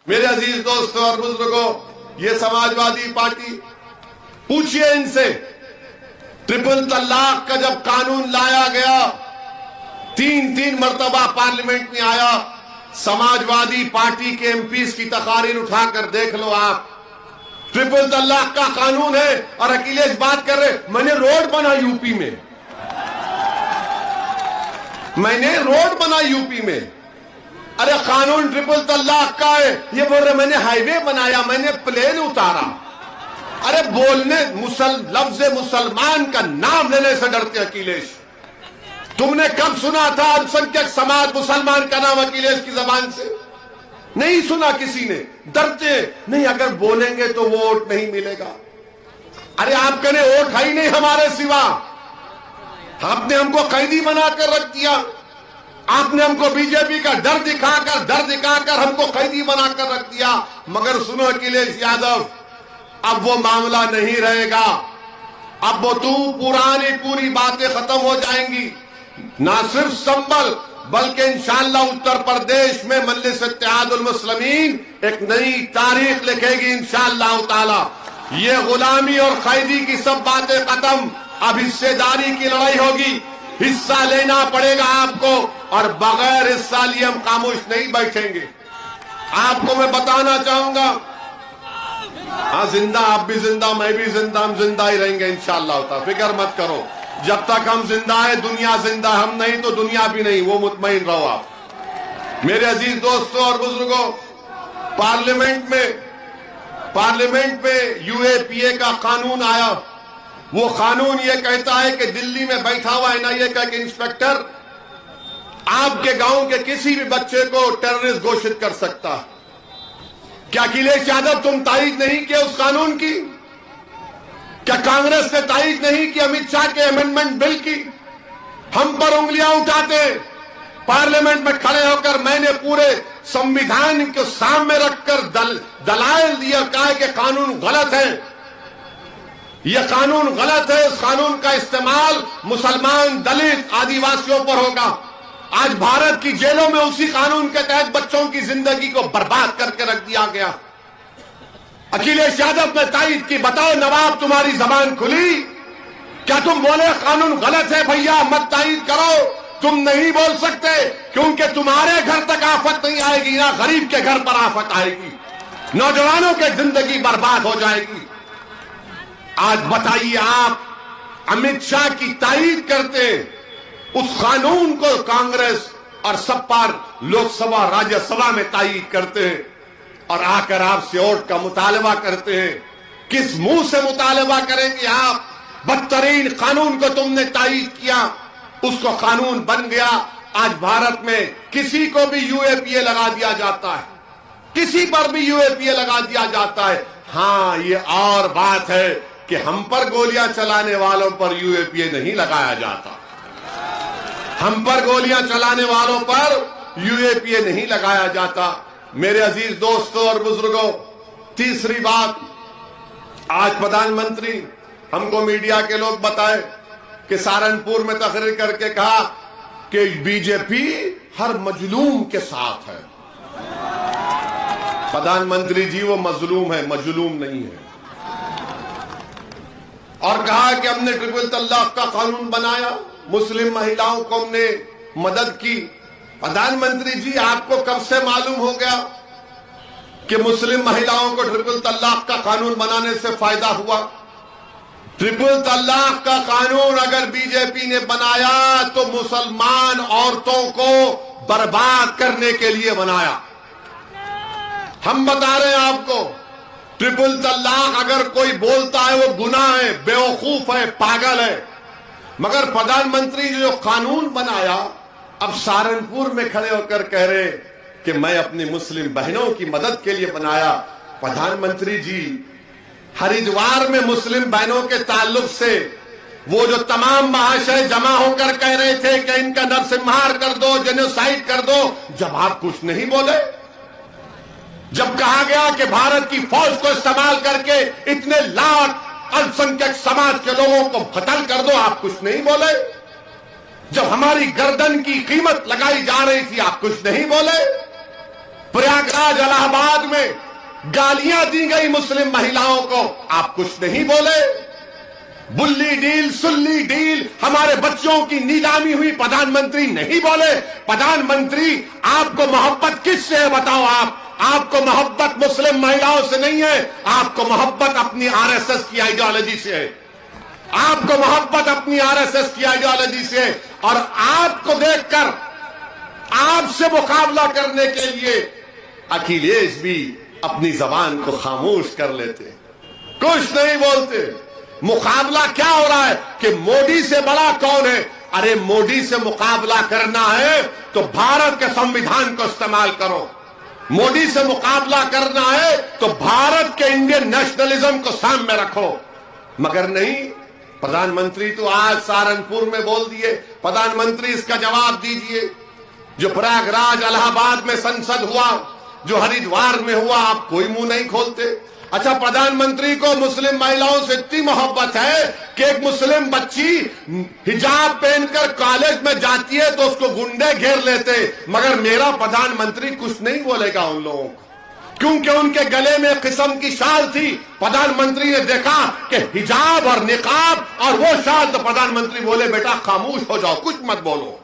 मेरे अजीज दोस्तों और बुजुर्गों, ये समाजवादी पार्टी, पूछिए इनसे, ट्रिपल तलाक का जब कानून लाया गया, तीन मर्तबा पार्लियामेंट में आया, समाजवादी पार्टी के एमपीज की तकारीर उठाकर देख लो आप। ट्रिपल तलाक का कानून है और अखिलेश बात कर रहे, मैंने रोड बना यूपी में, मैंने रोड बना यूपी में। अरे कानून ट्रिपल तलाक का है, ये बोल रहे मैंने हाईवे बनाया, मैंने प्लेन उतारा। अरे बोलने लफ्ज मुसलमान का नाम लेने से डरते अखिलेश। तुमने कब सुना था अल्पसंख्यक समाज मुसलमान का नाम अखिलेश की जबान से? नहीं सुना किसी ने। डरते नहीं, अगर बोलेंगे तो वोट नहीं मिलेगा। अरे आप कहने वोट है ही नहीं हमारे सिवा, आपने हमको कैदी बनाकर रख दिया, आपने हमको बीजेपी का डर दिखाकर हमको कैदी बनाकर रख दिया। मगर सुनो अखिलेश यादव, अब वो मामला नहीं रहेगा। अब वो पूरी बातें खत्म हो जाएंगी। ना सिर्फ संभल बल्कि इंशाअल्लाह उत्तर प्रदेश में मजलिस इत्तेहादुल मुस्लिमीन एक नई तारीख लिखेगी इंशाअल्लाह ताला। ये गुलामी और कैदी की सब बातें खत्म, अब हिस्सेदारी की लड़ाई होगी। हिस्सा लेना पड़ेगा आपको और बगैर हिस्सा लिए हम खामोश नहीं बैठेंगे। आपको मैं बताना चाहूंगा, हाँ जिंदा, आप भी जिंदा, मैं भी जिंदा, हम जिंदा ही रहेंगे इंशाअल्लाह ताला, फिक्र मत करो। जब तक हम जिंदा है दुनिया जिंदा, हम नहीं तो दुनिया भी नहीं, वो मुतमईन रहो आप। मेरे अजीज दोस्तों और बुजुर्गों, पार्लियामेंट में यूएपीए का कानून आया। वो कानून ये कहता है कि दिल्ली में बैठा हुआ एनआईए का एक इंस्पेक्टर आपके गांव के किसी भी बच्चे को टेररिस्ट घोषित कर सकता। क्या अखिलेश यादव तुम तारीफ नहीं किए उस कानून की? क्या कांग्रेस ने तारीफ नहीं की अमित शाह के अमेंडमेंट बिल की? हम पर उंगलियां उठाते, पार्लियामेंट में खड़े होकर मैंने पूरे संविधान के सामने रखकर दलाइल दिया, कहा कि कानून गलत है, यह कानून गलत है, इस कानून का इस्तेमाल मुसलमान, दलित, आदिवासियों पर होगा। आज भारत की जेलों में उसी कानून के तहत बच्चों की जिंदगी को बर्बाद करके रख दिया गया। अखिलेश यादव ने तारीफ की, बताओ नवाब तुम्हारी जबान खुली? क्या तुम बोले कानून गलत है भैया मत तारीफ करो? तुम नहीं बोल सकते क्योंकि तुम्हारे घर तक आफत नहीं आएगी, ना गरीब के घर पर आफत आएगी, नौजवानों की जिंदगी बर्बाद हो जाएगी। आज बताइए आप, अमित शाह की तारीफ करते उस कानून को कांग्रेस और सपा लोकसभा राज्यसभा में तारीफ करते हैं और आकर आपसे वोट का मुतालबा करते हैं। किस मुंह से मुतालबा करेंगे आप? बदतरीन कानून को तुमने तारीफ किया, उसको कानून बन गया। आज भारत में किसी को भी यूएपीए लगा दिया जाता है, किसी पर भी यूएपीए लगा दिया जाता है। हाँ, ये और बात है कि हम पर गोलियां चलाने वालों पर यूएपीए नहीं लगाया जाता, हम पर गोलियां चलाने वालों पर यूएपीए नहीं लगाया जाता। मेरे अजीज दोस्तों और बुजुर्गों, तीसरी बात, आज प्रधानमंत्री हमको मीडिया के लोग बताए कि सहारनपुर में तकरीर करके कहा कि बीजेपी हर मजलूम के साथ है। प्रधानमंत्री जी वो मजलूम है, मजलूम नहीं है। और कहा कि हमने ट्रिपल तलाक का कानून बनाया, मुस्लिम महिलाओं को हमने मदद की। प्रधानमंत्री जी आपको कब से मालूम हो गया कि मुस्लिम महिलाओं को ट्रिपल तलाक का कानून बनाने से फायदा हुआ? ट्रिपल तलाक का कानून अगर बीजेपी ने बनाया तो मुसलमान औरतों को बर्बाद करने के लिए बनाया। हम बता रहे हैं आपको, ट्रिपल तलाक अगर कोई बोलता है वो गुनाह है, बेवकूफ है, पागल है। मगर प्रधानमंत्री ने जो कानून बनाया, अब सहारनपुर में खड़े होकर कह रहे कि मैं अपनी मुस्लिम बहनों की मदद के लिए बनाया। प्रधानमंत्री जी, हरिद्वार में मुस्लिम बहनों के ताल्लुक से वो जो तमाम महाशय जमा होकर कह रहे थे कि इनका नरसंहार कर दो, जेनोसाइड कर दो, जब आप कुछ नहीं बोले, जब कहा गया कि भारत की फौज को इस्तेमाल करके इतने लाख अल्पसंख्यक समाज के लोगों को कत्ल कर दो, आप कुछ नहीं बोले। जब हमारी गर्दन की कीमत लगाई जा रही थी आप कुछ नहीं बोले। प्रयागराज इलाहाबाद में गालियां दी गई मुस्लिम महिलाओं को, आप कुछ नहीं बोले। बुल्ली डील सुल्ली डील, हमारे बच्चों की नीलामी हुई, प्रधानमंत्री नहीं बोले। प्रधानमंत्री आपको मोहब्बत किससे है बताओ। आपको मोहब्बत मुस्लिम महिलाओं से नहीं है, आपको मोहब्बत अपनी आरएसएस की आइडियोलॉजी से है। आपको मोहब्बत अपनी आरएसएस की आइडियोलॉजी से है। और आपको देखकर आपसे मुकाबला करने के लिए अखिलेश भी अपनी जबान को खामोश कर लेते, कुछ नहीं बोलते। मुकाबला क्या हो रहा है कि मोदी से बड़ा कौन है। अरे मोदी से मुकाबला करना है तो भारत के संविधान को इस्तेमाल करो। मोदी से मुकाबला करना है तो भारत के इंडियन नेशनलिज्म को सामने रखो। मगर नहीं, प्रधानमंत्री तो आज सहारनपुर में बोल दिए। प्रधानमंत्री इसका जवाब दीजिए। जो प्रयागराज इलाहाबाद में संसद हुआ, जो हरिद्वार में हुआ, आप कोई मुंह नहीं खोलते। अच्छा, प्रधानमंत्री को मुस्लिम महिलाओं से इतनी मोहब्बत है कि एक मुस्लिम बच्ची हिजाब पहनकर कॉलेज में जाती है तो उसको गुंडे घेर लेते, मगर मेरा प्रधानमंत्री कुछ नहीं बोलेगा उन लोगों को, क्योंकि उनके गले में एक किस्म की शाल थी। प्रधानमंत्री ने देखा कि हिजाब और निकाब और वो शाल, तो प्रधानमंत्री बोले बेटा खामोश हो जाओ, कुछ मत बोलो।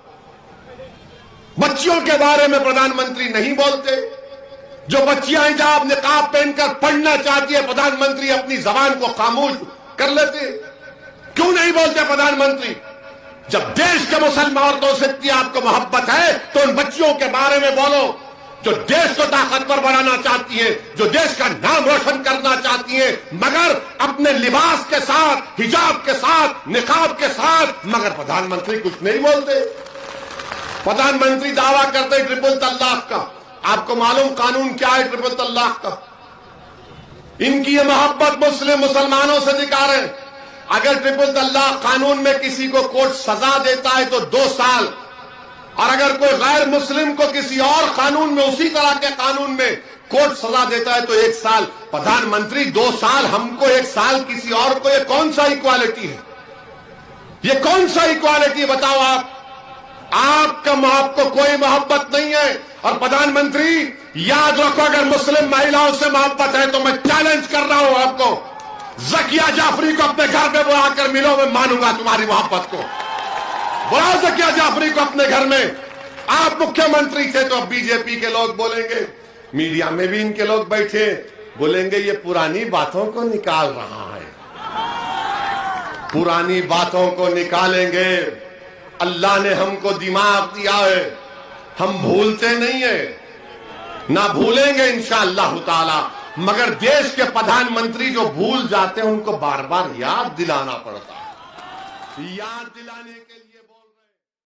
बच्चियों के बारे में प्रधानमंत्री नहीं बोलते। जो बच्चियां हिजाब निकाब पहनकर पढ़ना चाहती है, प्रधानमंत्री अपनी जबान को खामोश कर लेते। क्यों नहीं बोलते प्रधानमंत्री? जब देश के मुसलमान औरतों से इतनी आपको मोहब्बत है तो उन बच्चियों के बारे में बोलो जो देश को ताकतवर बनाना चाहती है, जो देश का नाम रोशन करना चाहती है, मगर अपने लिबास के साथ, हिजाब के साथ, निकाब के साथ। मगर प्रधानमंत्री कुछ नहीं बोलते। प्रधानमंत्री दावा करते ट्रिपल तलाक का। आपको मालूम कानून क्या है ट्रिपल तलाक का? इनकी ये मोहब्बत मुसलमानों से दिखा रहे। अगर ट्रिपल तलाक कानून में किसी को कोर्ट सजा देता है तो 2 साल, और अगर कोई गैर मुस्लिम को किसी और कानून में, उसी तरह के कानून में कोर्ट सजा देता है तो 1 साल। प्रधानमंत्री 2 साल हमको, 1 साल किसी और को, ये कौन सा इक्वालिटी है? ये कौन सा इक्वालिटी बताओ आप? आपको कोई मोहब्बत नहीं है। और प्रधानमंत्री याद रखो, अगर मुस्लिम महिलाओं से मोहब्बत है तो मैं चैलेंज कर रहा हूं आपको, जकिया जाफरी को अपने घर में बुलाकर मिलो, मैं मानूंगा तुम्हारी मोहब्बत को। बुलाओ जकिया जाफरी को अपने घर में। आप मुख्यमंत्री थे तो बीजेपी के लोग बोलेंगे, मीडिया में भी इनके लोग बैठे, बोलेंगे ये पुरानी बातों को निकाल रहा है। पुरानी बातों को निकालेंगे। अल्लाह ने हमको दिमाग दिया है, हम भूलते नहीं है, ना भूलेंगे इंशाअल्लाह ताला। मगर देश के प्रधानमंत्री जो भूल जाते हैं उनको बार बार याद दिलाना पड़ता है। याद दिलाने के लिए